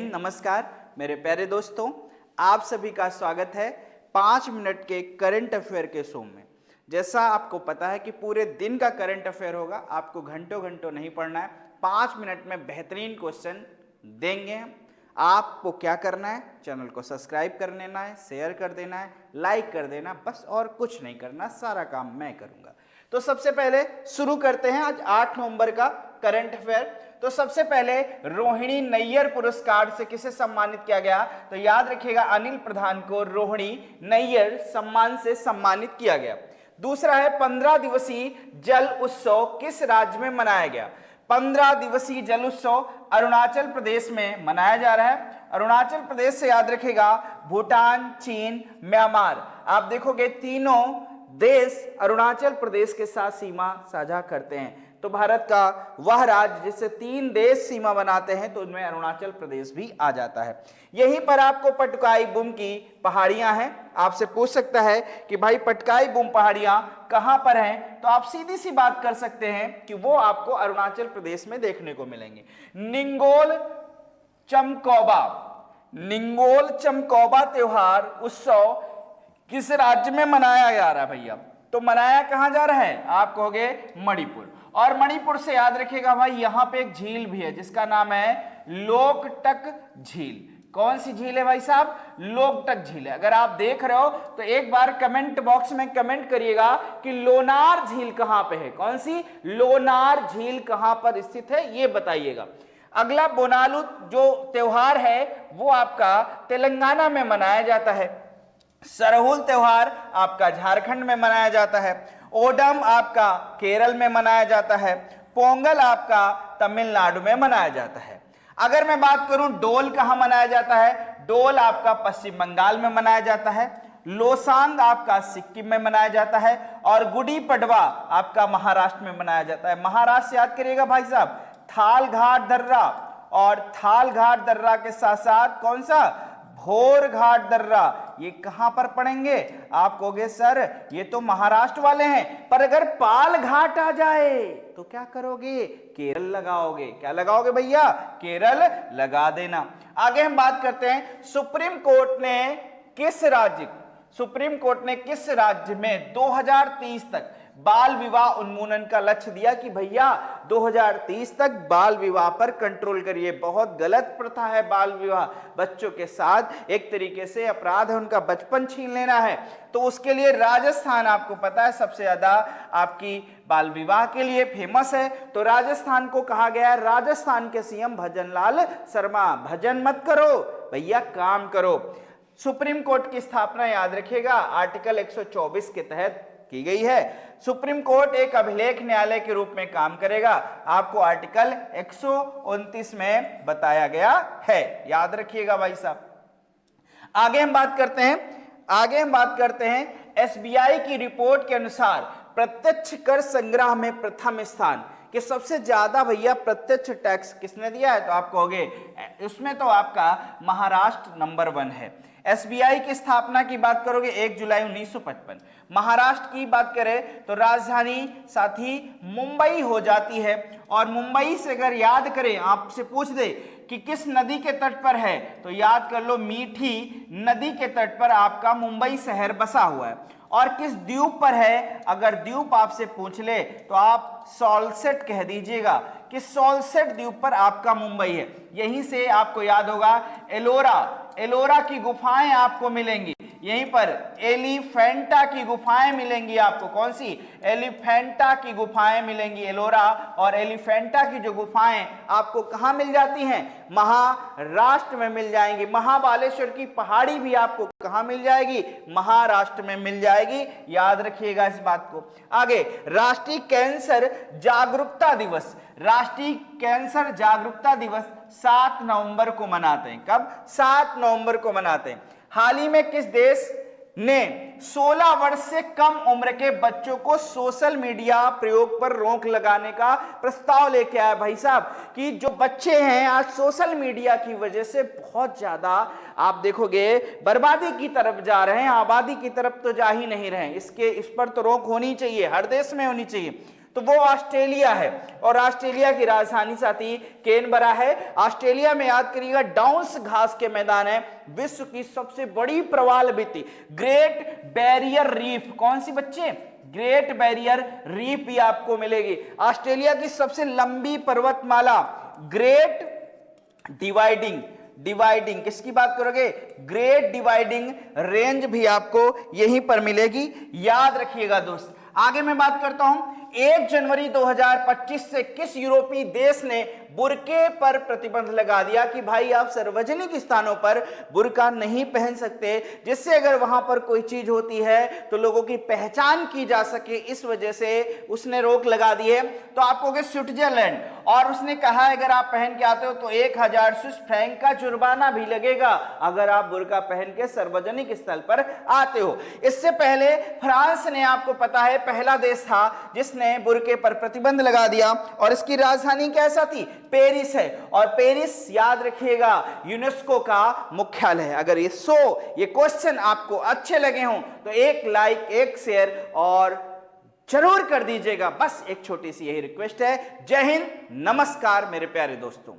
हिंद, नमस्कार मेरे प्यारे दोस्तों, आप सभी का स्वागत है 5 मिनट के करंट अफेयर के शो में। जैसा आपको पता है कि पूरे दिन का करंट अफेयर होगा, आपको घंटों घंटों नहीं पढ़ना है, 5 मिनट में बेहतरीन क्वेश्चन देंगे हम। आपको क्या करना है, चैनल को सब्सक्राइब कर लेना है, शेयर कर देना है, लाइक कर देना, बस और कुछ नहीं करना, सारा काम मैं करूंगा। तो सबसे पहले शुरू करते हैं आज 8 नवंबर का करंट अफेयर। तो सबसे पहले रोहिणी नैयर पुरस्कार से किसे सम्मानित किया गया? तो याद रखिएगा, अनिल प्रधान को रोहिणी नैयर सम्मान से सम्मानित किया गया। दूसरा है 15 दिवसीय जल उत्सव किस राज्य में मनाया गया? 15 दिवसीय जल उत्सव अरुणाचल प्रदेश में मनाया जा रहा है। अरुणाचल प्रदेश से याद रखिएगा भूटान, चीन, म्यांमार, आप देखोगे तीनों देश अरुणाचल प्रदेश के साथ सीमा साझा करते हैं। तो भारत का वह राज्य जिससे 3 देश सीमा बनाते हैं, तो उनमें अरुणाचल प्रदेश भी आ जाता है। यहीं पर आपको पटकाई बुम की पहाड़ियां हैं। आपसे पूछ सकता है कि भाई पटकाई बुम पहाड़ियां कहां पर हैं, तो आप सीधी सी बात कर सकते हैं कि वो आपको अरुणाचल प्रदेश में देखने को मिलेंगे। निंगोल चमकौबा त्योहार उत्सव किस राज्य में मनाया जा रहा है भैया? तो मनाया कहां जा रहा है? आप कहोगे मणिपुर। और मणिपुर से याद रखिएगा भाई, यहां पे एक झील भी है जिसका नाम है लोकटक झील। कौन सी झील है भाई साहब? लोकटक झील है। अगर आप देख रहे हो तो एक बार कमेंट बॉक्स में कमेंट करिएगा कि लोनार झील कहां पे है। कौन सी? लोनार झील कहां पर स्थित है, ये बताइएगा। अगला बोनालू जो त्योहार है वो आपका तेलंगाना में मनाया जाता है। सरहुल त्योहार आपका झारखंड में मनाया जाता है। ओडम आपका केरल में मनाया जाता है। पोंगल आपका तमिलनाडु में मनाया जाता है। अगर मैं बात करूं डोल कहां मनाया जाता है? डोल आपका पश्चिम बंगाल में मनाया जाता है। लोसांग आपका सिक्किम में मनाया जाता है। और गुड़ी पड़वा आपका महाराष्ट्र में मनाया जाता है। महाराष्ट्र याद करिएगा भाई साहब, थाल घाट दर्रा, और थाल घाट दर्रा के साथ साथ कौन सा? भोर घाट दर्रा। ये कहां पर पड़ेंगे? आप कहोगे सर ये तो महाराष्ट्र वाले हैं, पर अगर पाल घाट आ जाए तो क्या करोगे? केरल लगाओगे। क्या लगाओगे भैया? केरल लगा देना। आगे हम बात करते हैं सुप्रीम कोर्ट ने किस राज्य में 2030 तक बाल विवाह उन्मूलन का लक्ष्य दिया कि भैया 2030 तक बाल विवाह पर कंट्रोल करिए। बहुत गलत प्रथा है बाल विवाह, बच्चों के साथ एक तरीके से अपराध है, उनका बचपन छीन लेना है। तो उसके लिए राजस्थान आपको पता है सबसे ज्यादा आपकी बाल विवाह के लिए फेमस है। तो राजस्थान को कहा गया है, राजस्थान के सीएम भजनलाल शर्मा, भजन मत करो भैया, काम करो। सुप्रीम कोर्ट की स्थापना याद रखिएगा आर्टिकल 124 के तहत की गई है। सुप्रीम कोर्ट एक अभिलेख न्यायालय के रूप में काम करेगा, आपको आर्टिकल 129 में बताया गया है, याद रखिएगा भाई साहब। आगे हम बात करते हैं एसबीआई की रिपोर्ट के अनुसार प्रत्यक्ष कर संग्रह में प्रथम स्थान कि सबसे ज्यादा भैया प्रत्यक्ष टैक्स किसने दिया है? तो आप कहोगे उसमें तो आपका महाराष्ट्र नंबर 1 है। एसबीआई की स्थापना की बात करोगे 1 जुलाई 1955। महाराष्ट्र की बात करें तो राजधानी साथी मुंबई हो जाती है। और मुंबई से अगर याद करें, आपसे पूछ दे कि किस नदी के तट पर है, तो याद कर लो मीठी नदी के तट पर आपका मुंबई शहर बसा हुआ है। और किस द्वीप पर है, अगर द्वीप आपसे पूछ ले तो आप सॉल्सेट कह दीजिएगा कि सॉल्सेट द्वीप पर आपका मुंबई है। यहीं से आपको याद होगा एलोरा की गुफाएं आपको मिलेंगी। यहीं पर एलिफेंटा की गुफाएं मिलेंगी आपको। कौन सी? एलिफेंटा की गुफाएं मिलेंगी। एलोरा और एलिफेंटा की जो गुफाएं आपको कहां मिल जाती हैं? महाराष्ट्र में मिल जाएंगी। महाबालेश्वर की पहाड़ी भी आपको कहां मिल जाएगी? महाराष्ट्र में मिल जाएगी, याद रखिएगा इस बात को। आगे राष्ट्रीय कैंसर जागरूकता दिवस 7 नवंबर को मनाते हैं। कब? 7 नवंबर को मनाते हैं। हाल ही में किस देश ने 16 वर्ष से कम उम्र के बच्चों को सोशल मीडिया प्रयोग पर रोक लगाने का प्रस्ताव लेके आया भाई साहब? कि जो बच्चे हैं आज सोशल मीडिया की वजह से बहुत ज्यादा आप देखोगे बर्बादी की तरफ जा रहे हैं, आबादी की तरफ तो जा ही नहीं रहे। इस पर तो रोक होनी चाहिए, हर देश में होनी चाहिए। तो वो ऑस्ट्रेलिया है और ऑस्ट्रेलिया की राजधानी साथी कैनबरा है। ऑस्ट्रेलिया में याद करिएगा डाउन्स घास के मैदान है। विश्व की सबसे बड़ी प्रवाल भित्ति ग्रेट बैरियर रीफ, कौन सी बच्चे? ग्रेट बैरियर रीफ भी आपको मिलेगी। ऑस्ट्रेलिया की सबसे लंबी पर्वतमाला ग्रेट डिवाइडिंग किसकी बात करोगे? ग्रेट डिवाइडिंग रेंज भी आपको यहीं पर मिलेगी, याद रखिएगा दोस्त। आगे मैं बात करता हूं 1 जनवरी 2025 से किस यूरोपीय देश ने बुर्के पर प्रतिबंध लगा दिया कि भाई आप सार्वजनिक स्थानों पर बुर्का नहीं पहन सकते, जिससे अगर वहां पर कोई चीज होती है तो लोगों की पहचान की जा सके, इस वजह से उसने रोक लगा दी है। तो आप कहोगे स्विट्जरलैंड, और उसने कहा अगर आप पहन के आते हो तो 1000 स्विस फ्रैंक का जुर्माना भी लगेगा अगर आप बुर्का पहन के सार्वजनिक स्थल पर आते हो। इससे पहले फ्रांस ने, आपको पता है, पहला देश था जिसने बुर्के पर प्रतिबंध लगा दिया और इसकी राजधानी कैसा थी? पेरिस है, और पेरिस याद रखिएगा यूनेस्को का मुख्यालय है। अगर ये क्वेश्चन आपको अच्छे लगे हों तो एक लाइक, एक शेयर और जरूर कर दीजिएगा। बस एक छोटी सी यही रिक्वेस्ट है। जय हिंद, नमस्कार मेरे प्यारे दोस्तों।